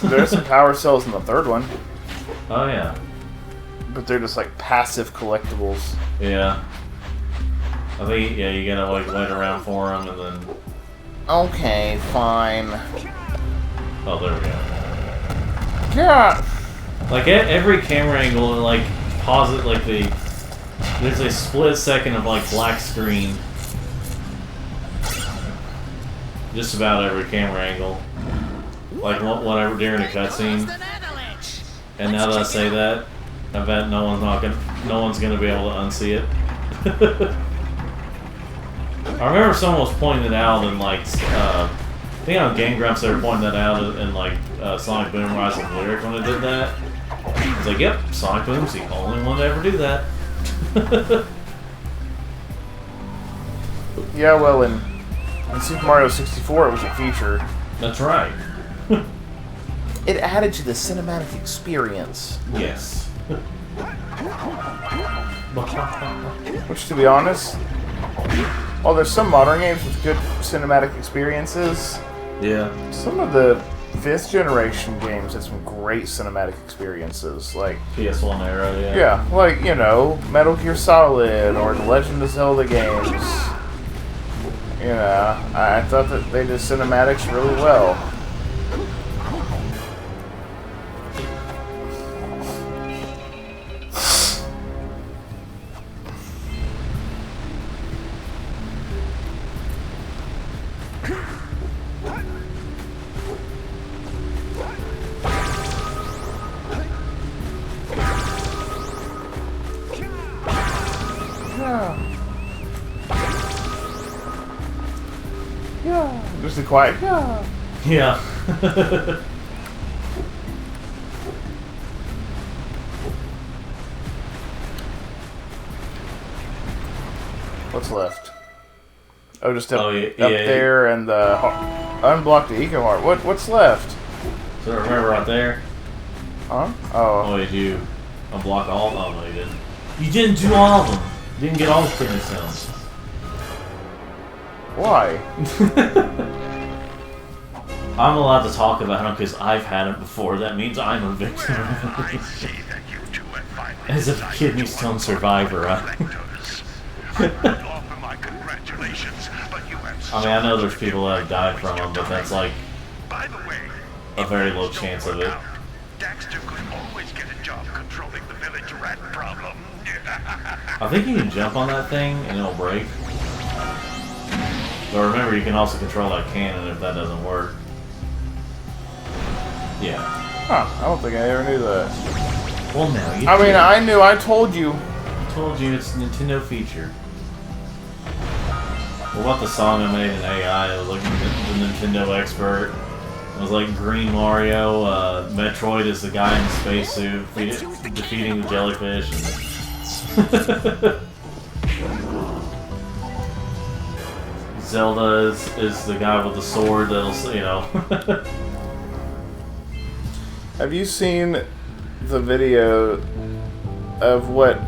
There's some power cells in the third one. Oh, yeah. But they're just like passive collectibles. Yeah. I think, yeah, you gotta like wait around for them and then... Okay, fine. Oh, there we go. Yeah. Like, every camera angle, like, pause it, like, there's a split second of, like, black screen. Just about every camera angle. Like, whatever, during a cutscene. And now that I say that, I bet no one's gonna be able to unsee it. I remember someone was pointing it out in, like, I think on Game Grumps they were pointing that out in, like, Sonic Boom Rise of Lyric when it did that. I was like, yep, Sonic Boom's the only one to ever do that. Yeah, well, in Super Mario 64 it was a feature. That's right. It added to the cinematic experience. Yes. Which, to be honest, while there's some modern games with good cinematic experiences, Yeah. some of the 5th generation games had some great cinematic experiences. Like, PS1 era, yeah. yeah, like, you know, Metal Gear Solid or the Legend of Zelda games. You know, I thought that they did cinematics really well. Yeah. Just a quiet, yeah. Yeah. What's left? Oh, just up, Yeah, up there and unblock the Eco Heart. What's left? So remember right there? Huh? Oh. Oh, did you unblock all of them? No, you didn't. You didn't do all of them. You didn't get all the kidney stones. Why? I'm allowed to talk about them because I've had it before. That means I'm a victim. As a kidney stone survivor, I mean, I know there's people that have died from them, but that's like a very low chance of it. Daxter could always get a job controlling the village rat problem. I think you can jump on that thing and it'll break. But remember, you can also control that cannon if that doesn't work. Yeah. Huh, I don't think I ever knew that. Well, now you I mean, did. I knew, I told you. I told you it's a Nintendo feature. What about the song I made in AI? It was like the Nintendo expert. It was like Green Mario, Metroid is the guy in the spacesuit defeating the jellyfish. Zelda is the guy with the sword that'll, you know. Have you seen the video of what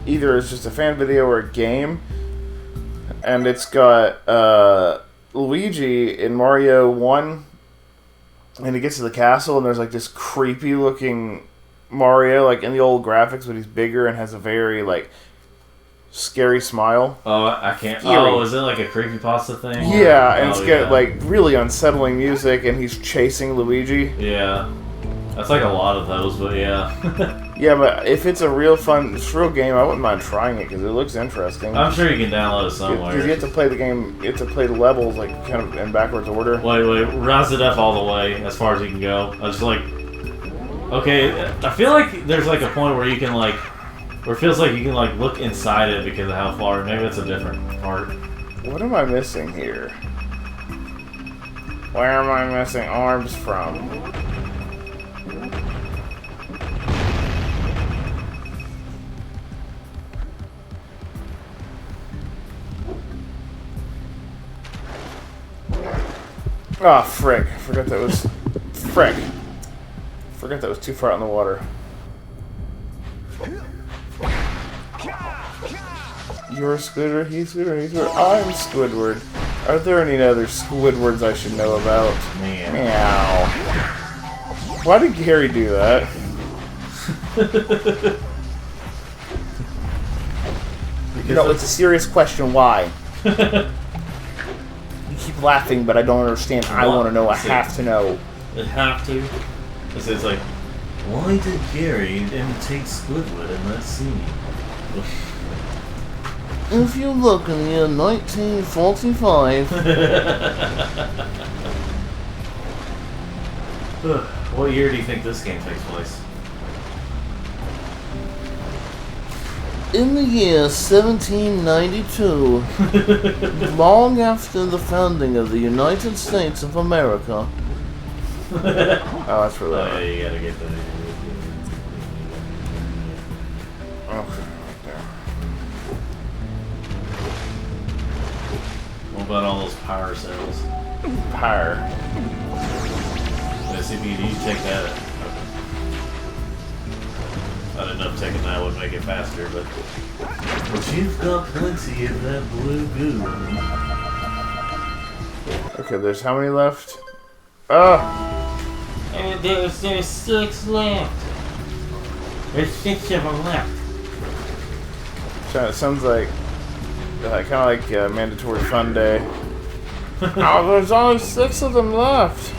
either is just a fan video or a game? And it's got Luigi in Mario 1, and he gets to the castle, and there's like this creepy looking Mario, like in the old graphics, but he's bigger and has a very like scary smile. Oh, I can't. Eerie. Oh, is it like a creepypasta thing? Yeah, and it's yeah. got like really unsettling music, and he's chasing Luigi. Yeah, that's like a lot of those, but yeah. Yeah, but if it's a real real game, I wouldn't mind trying it because it looks interesting. I'm sure you can download it somewhere. Because you have to play the game, you have to play the levels like kind of in backwards order. Wait, rouse it up all the way as far as you can go. I was like, okay, I feel like there's like a point where you can like, where it feels like you can like look inside it because of how far. Maybe that's a different part. What am I missing here? Where am I missing arms from? Ah, oh, frick. Forgot that was... Frick. Forgot that was too far out in the water. You're Squidward, he's Squidward, he's Squidward. I'm Squidward. Are there any other Squidwards I should know about? Man. Meow. Why did Gary do that? No, it's a serious question. Why? You keep laughing, but I don't understand. I want to know. I have to know. I have to. It's like, why did Gary imitate Squidward in that scene? If you look in the year 1945... What year do you think this game takes place? In the year 1792, long after the founding of the United States of America... Oh, that's for that. Oh, yeah, you gotta get that. What about all those power cells? Power. Let's see if you take that. Okay. I didn't know if taking that would make it faster, but you've got plenty of that blue goo. Okay, there's how many left? Oh! And there's 6 left. There's 6 of them left. So it sounds like kind of like a mandatory fun day. Oh, there's only 6 of them left.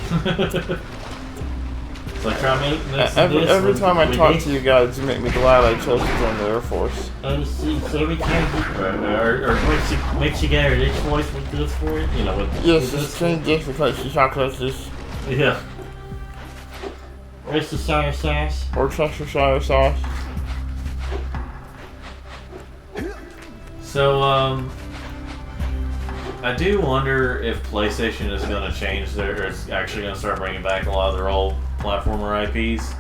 So try make every time I talk to you guys, you make me glad I chose to join the Air Force. Every time or makes you get this voice with this for it, you know. With, yes, it's changed this because you talk like this. Yeah. Worcestershire sauce. Worcestershire sauce. So, I do wonder if PlayStation is going to change or it's actually going to start bringing back a lot of their old platformer IPs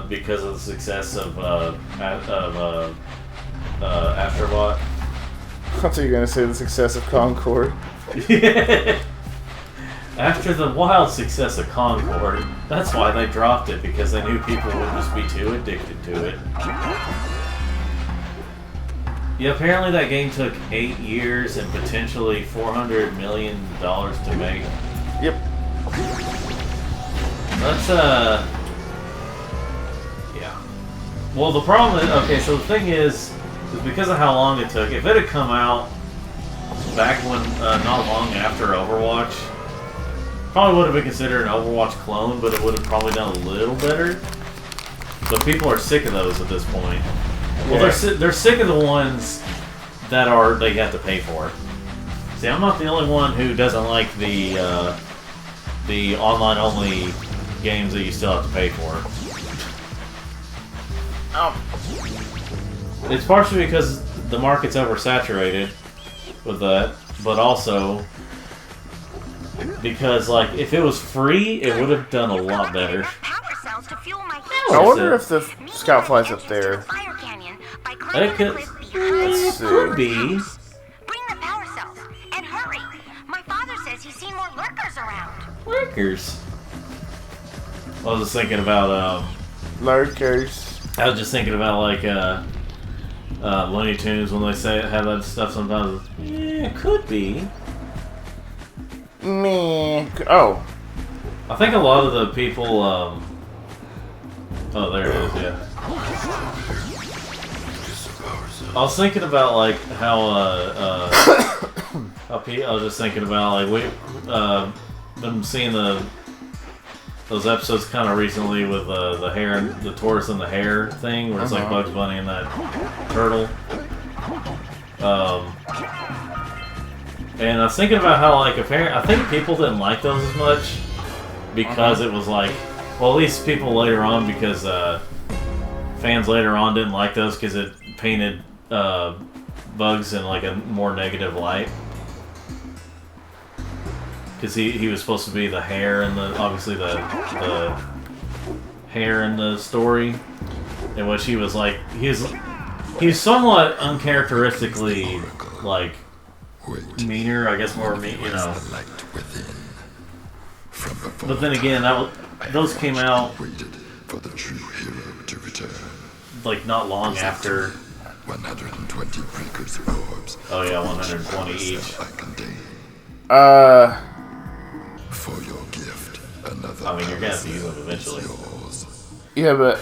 because of the success of Astrobot. I thought you were going to say the success of Concord. After the wild success of Concord, that's why they dropped it, because they knew people would just be too addicted to it. Yeah, apparently that game took 8 years and potentially $400 million to make. Yep. That's, yeah. Well, the problem is, okay, so the thing is because of how long it took, if it had come out back when, not long after Overwatch, probably would have been considered an Overwatch clone, but it would have probably done a little better. But people are sick of those at this point. Well, they're sick of the ones that they have to pay for. See, I'm not the only one who doesn't like the online-only games that you still have to pay for. It's partially because the market's oversaturated with that, but also because, like, if it was free, it would have done a lot better. I wonder if the scout flies up there. It could be. Bring the power cells and hurry. My father says he's seen more lurkers around. Lurkers. I was just thinking about Lurkers. I was just thinking about like Looney Tunes when they say have that stuff sometimes. Yeah, it could be. Me. Oh. I think a lot of the people. Oh, there it is. Yeah. I was thinking about like how I was just thinking about like been seeing those episodes kind of recently with the hair, the tortoise and the hare thing, where it's like Bugs Bunny and that turtle. And I was thinking about how like I think people didn't like those as much because it was like, well, at least people later on, because fans later on didn't like those because it painted Bugs in like a more negative light. Because he was supposed to be the hare and obviously the hare in the story, in which he was like he's somewhat uncharacteristically like meaner, I guess, more mean, you know. But then again, those came out like not long after. 120 precursor orbs. Oh yeah, 120 each. For your gift. Another I mean, you're gonna have to use them palace eventually. is yours. Yeah, but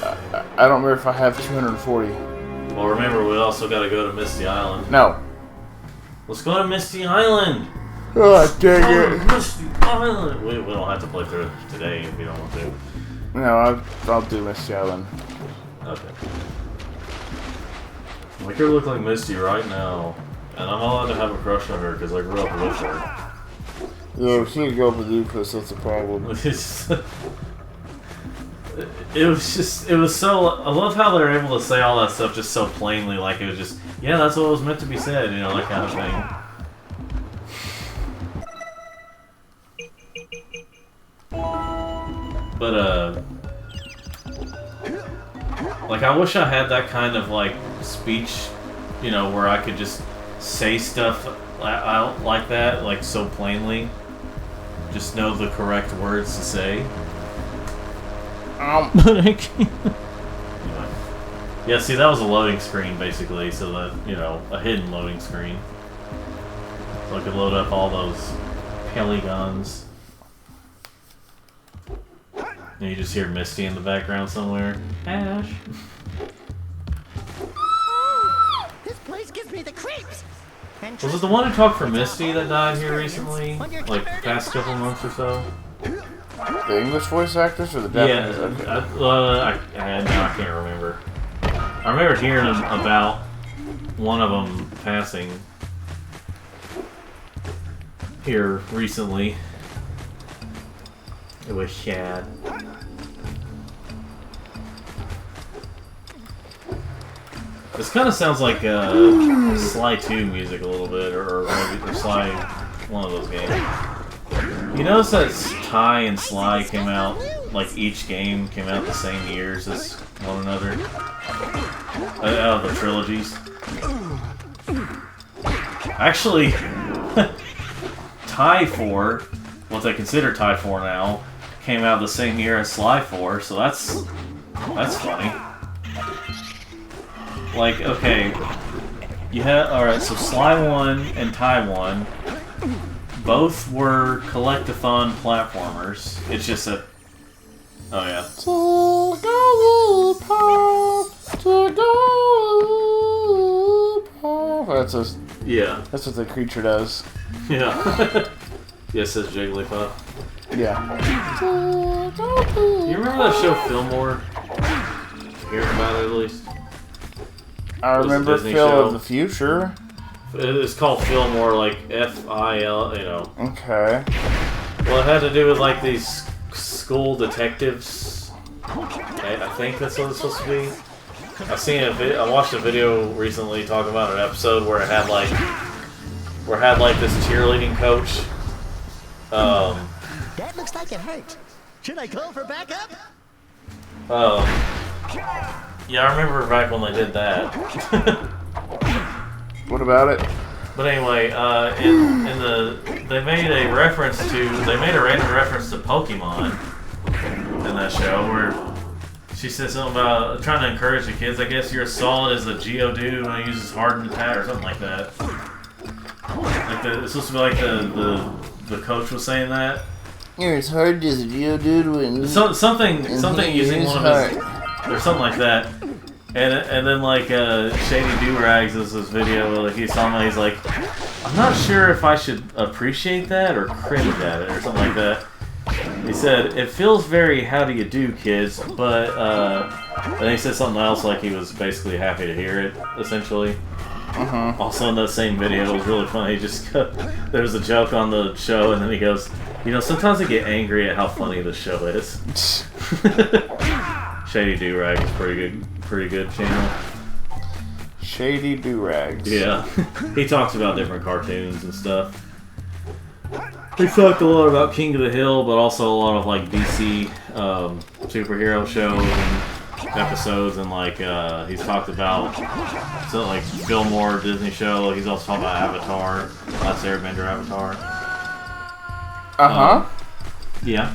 I don't remember if I have 240. Well, remember, we also gotta go to Misty Island. No. Let's go to Misty Island! Oh, dang Oh, it. Misty Island! We don't have to play through it today if you don't want to. No, I'll do Misty Island. Okay. Make her look like Misty right now. And I'm not allowed to have a crush on her because I grew up with her. Yeah, she can go up with you because that's a problem. It was so. I love how they're able to say all that stuff just so plainly, like it was just, yeah, that's what was meant to be said, you know, that kind of thing. But, like, I wish I had that kind of, like, speech, you know, where I could just say stuff out like that, like, so plainly. Just know the correct words to say. But I can't. Anyway. Yeah, see, that was a loading screen, basically, so that, you know, a hidden loading screen. So I could load up all those polygons. And you just hear Misty in the background somewhere. Ash. This place gives me the creeps. And Was it the one who talked for Misty that died here recently? Like, past couple months or so? The English voice actors or the Japanese? Yeah, Okay. I can't remember. I remember hearing about one of them passing here recently. It was sad. This kind of sounds like Sly 2 music a little bit, or maybe Sly, one of those games. You notice that Ty and Sly came out, like each game came out the same years as one another? Out of the trilogies. Actually, Ty 4, what they consider Ty 4 now, came out the same year as Sly 4, so that's funny. Like, okay, you had, alright, so Sly 1 and Ty 1, both were collectathon platformers. It's just that, oh yeah. That's what the creature does. Yeah. Yes, says Jigglypuff. Yeah. You remember that show Fillmore? Hearing about it at least? I Was it remember Disney Phil show? of the Future. It's called Fillmore, like F-I-L, you know. Okay. Well, it had to do with like these school detectives. I think that's what it's supposed to be. I watched a video recently talking about an episode where it had like this cheerleading coach. that looks like it hurt. Should I call for backup? Yeah, I remember back when they did that. What about it? But anyway, they made a random reference to Pokemon in that show where she said something about trying to encourage the kids. I guess you're as solid as a Geodude when he uses hardened attack or something like that. Like it's supposed to be like the coach was saying that. You're as hard as a Geodude when... Something using one of his, or something like that. And then like Shady Do-Rags is this video like he's talking about, he's like, I'm not sure if I should appreciate that or cringe at it or something like that. He said, it feels very how do you do, kids, but then he said something else like he was basically happy to hear it, essentially. Also in that same video, it was really funny. He just there was a joke on the show, and then he goes, you know, sometimes I get angry at how funny the show is. Shady Do-Rag is pretty good channel. Shady Do-Rags. Yeah, he talks about different cartoons and stuff. He talked a lot about King of the Hill, but also a lot of like DC superhero shows and episodes, and like he's talked about like Fillmore Disney show. He's also talked about Avatar, Last Airbender Avatar. Yeah.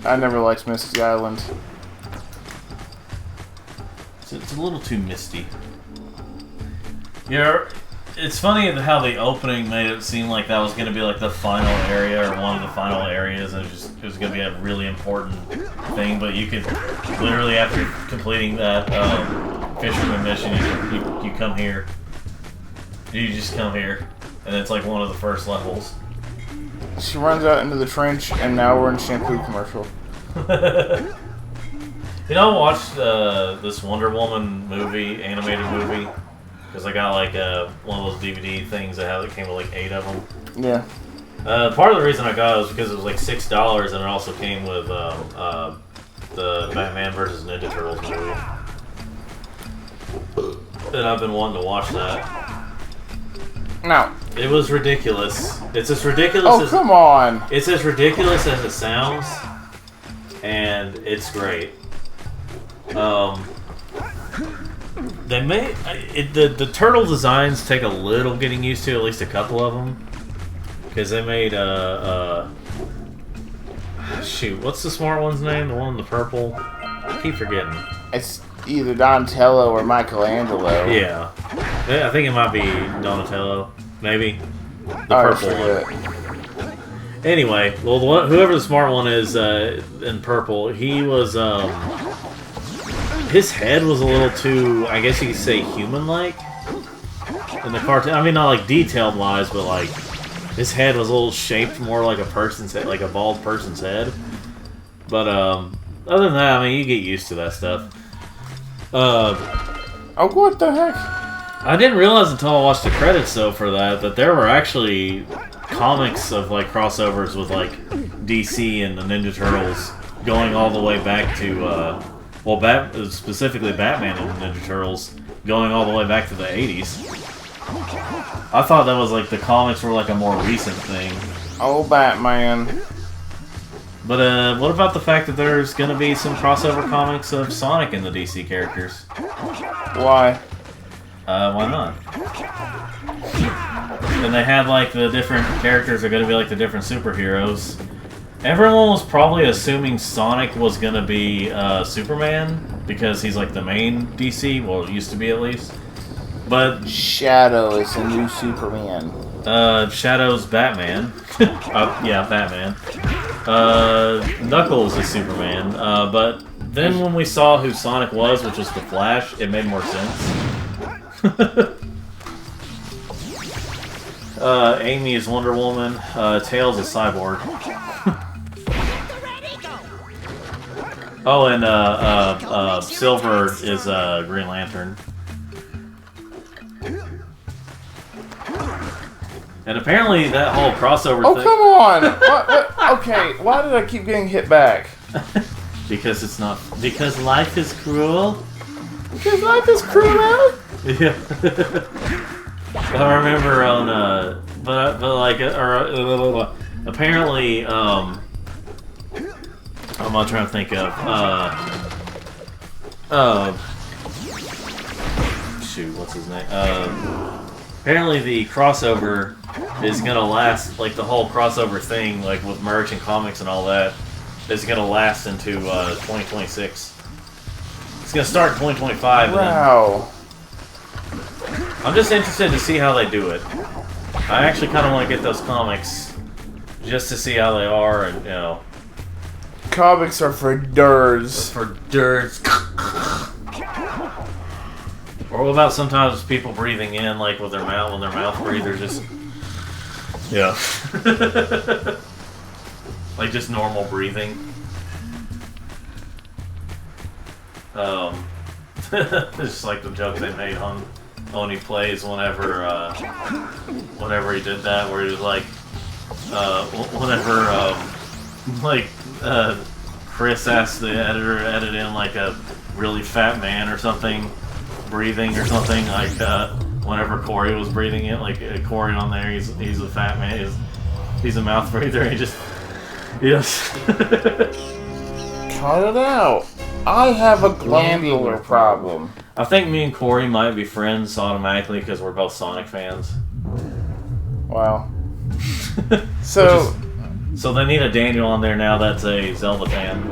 I never liked Misty Island. It's a little too misty. Yeah. It's funny how the opening made it seem like that was going to be like the final area or one of the final areas, and it was going to be a really important thing. But you could literally, after completing that fisherman mission, you come here. You just come here, and it's like one of the first levels. She runs out into the trench, and now we're in shampoo commercial. You know, I watched this Wonder Woman movie, animated movie, because I got like one of those DVD things that came with like 8 of them. Yeah. Part of the reason I got it was because it was like $6, and it also came with the Batman vs. Ninja Turtles movie. And I've been wanting to watch that. No. It was ridiculous. It's as ridiculous Oh, come on. It's as ridiculous as it sounds, and it's great. They made the turtle designs take a little getting used to, at least a couple of them, because they made shoot, what's the smart one's name? The one in the purple. I keep forgetting. It's either Donatello or Michelangelo. Yeah, I think it might be Donatello, maybe the purple one. Anyway, well, whoever the smart one is in purple, he was his head was a little too, I guess you could say, human-like in the cartoon. I mean, not like detailed-wise, but like his head was a little shaped more like a person's head, like a bald person's head. But other than that, I mean, you get used to that stuff. Oh, what the heck? I didn't realize until I watched the credits, though, for that there were actually comics of like crossovers with like DC and the Ninja Turtles going all the way back to. Well, specifically Batman and Ninja Turtles, going all the way back to the 80s. I thought that was like the comics were like a more recent thing. Oh, Batman. But what about the fact that there's going to be some crossover comics of Sonic and the DC characters? Why? Why not? And they had like the different characters are going to be like the different superheroes. Everyone was probably assuming Sonic was going to be Superman, because he's like the main DC, well, it used to be at least. But Shadow is the new Superman. Shadow's Batman. Yeah, Batman. Knuckles is Superman. But then when we saw who Sonic was, which was the Flash, it made more sense. Amy is Wonder Woman. Tails is Cyborg. Oh, and Silver is Green Lantern. And apparently that whole crossover Oh, thing... come on! What? Okay, why did I keep getting hit back? Because it's not... Because life is cruel? Because life is cruel? Yeah. I remember on... But like... apparently, I'm not trying to think of, shoot, what's his name? Apparently the crossover is gonna last, like the whole crossover thing, like with merch and comics and all that, is gonna last into 2026. It's gonna start in 2025. Wow. I'm just interested to see how they do it. I actually kind of want to get those comics just to see how they are, and you know. Comics are for nerds. For nerds. Or what about sometimes people breathing in, like with their mouth, when their mouth breathes, just yeah, like just normal breathing. It's just like the joke they made on Oni Plays whenever he did that, where he was like, whenever Chris asked the editor to edit in like a really fat man or something breathing or something, like whenever Corey was breathing in, like Corey on there, he's a fat man, he's a mouth breather, he just Cut it out. I have a glandular problem. I think me and Corey might be friends automatically because we're both Sonic fans. Wow. So they need a Daniel on there now that's a Zelda fan.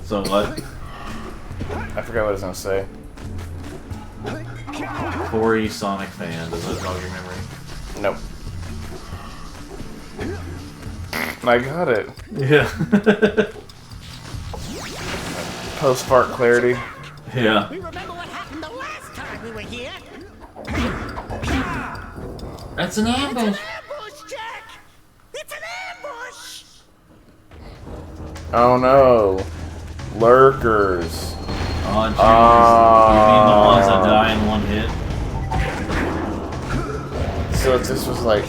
So what? I forgot what I was gonna say. Corey Sonic fan. Does that jog your memory? Nope. I got it. Yeah. Post-fart clarity. Yeah. We remember what happened the last time we were here. That's an It's an ambush. ambush, Jack! It's an ambush! Oh no. Lurkers. Oh, jeez. You mean the ones that die in one hit? So this was like...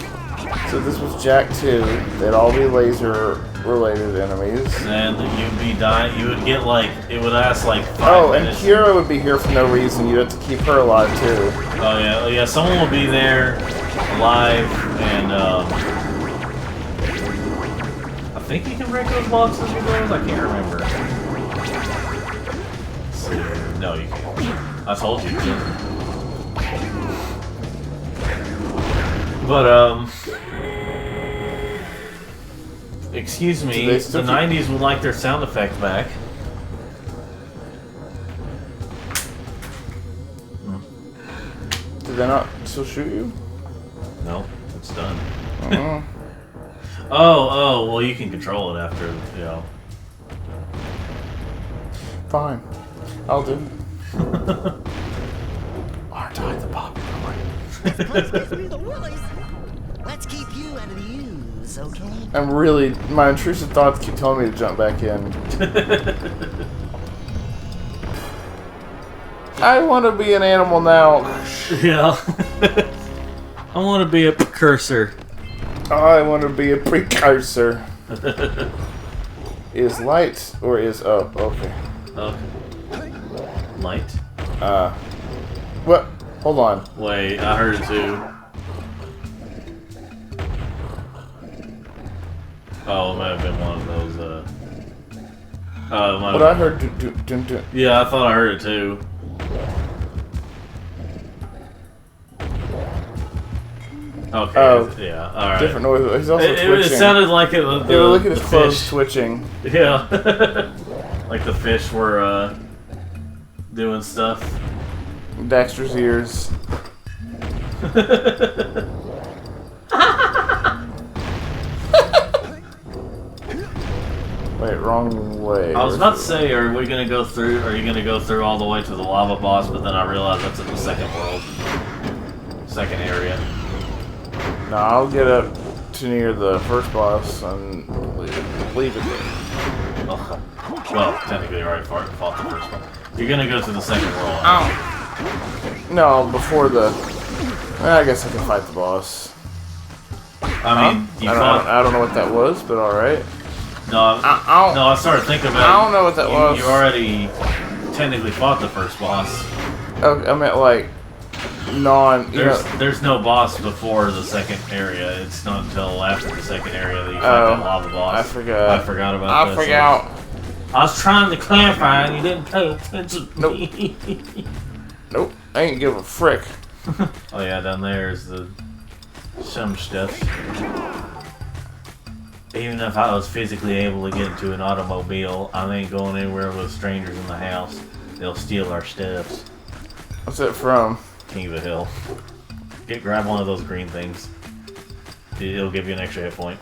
So this was Jak 2. They'd all be laser-related enemies. And you'd be dying. You would get like... It would last like 5 Oh, and minutes. Kira would be here for no reason. You'd have to keep her alive too. Oh, yeah. Yeah, someone will be there alive and... I think you can break those boxes with those? I can't remember. Let's see. No, you can't. I told you. But, excuse me, they the still 90s would like their sound effect back. Did they not still shoot you? No, it's done. Uh-uh. Oh, well, you can control it after, you know. Fine. I'll do. Aren't I the popular one? This place gives me the willies. Let's keep you out of the ooze, okay? I'm really... My intrusive thoughts keep telling me to jump back in. I want to be an animal now. Yeah. I want to be a precursor. I want to be a precursor. Is light or is... Oh, okay. Light? What? Hold on. Wait, I heard it too. Oh, it might have been one of those, Oh, it might What have... I heard... Yeah, I thought I heard it too. Okay, Oh. yeah, alright. Different noise. He's also twitching. It sounded like it. Yeah, look at his the clothes fish. twitching. Yeah. Like the fish were, doing stuff. Daxter's ears. Wait, wrong way. I was about to say, are you gonna go through all the way to the lava boss, but then I realized that's in the second world. Second area. No, I'll get up to near the first boss and leave it there. Oh. Well, technically you already fought the first one. You're gonna go to the second world. Ow. No, before the... I guess I can fight the boss. I mean, you fought... I don't know what that was, but alright. No, I started thinking about it. I don't know what that was. You already technically fought the first boss. Oh, I meant like... There's no boss before the second area. It's not until after the second area that you fight that lava boss. I forgot. I forgot about that. I forgot. I was trying to clarify and you didn't pay attention to Nope. me. Nope. I ain't give a frick. Oh yeah, down there is some stuff. Even if I was physically able to get into an automobile, I ain't going anywhere with strangers in the house. They'll steal our stuffs. What's that from? King of the Hill. Grab one of those green things. It'll give you an extra hit point.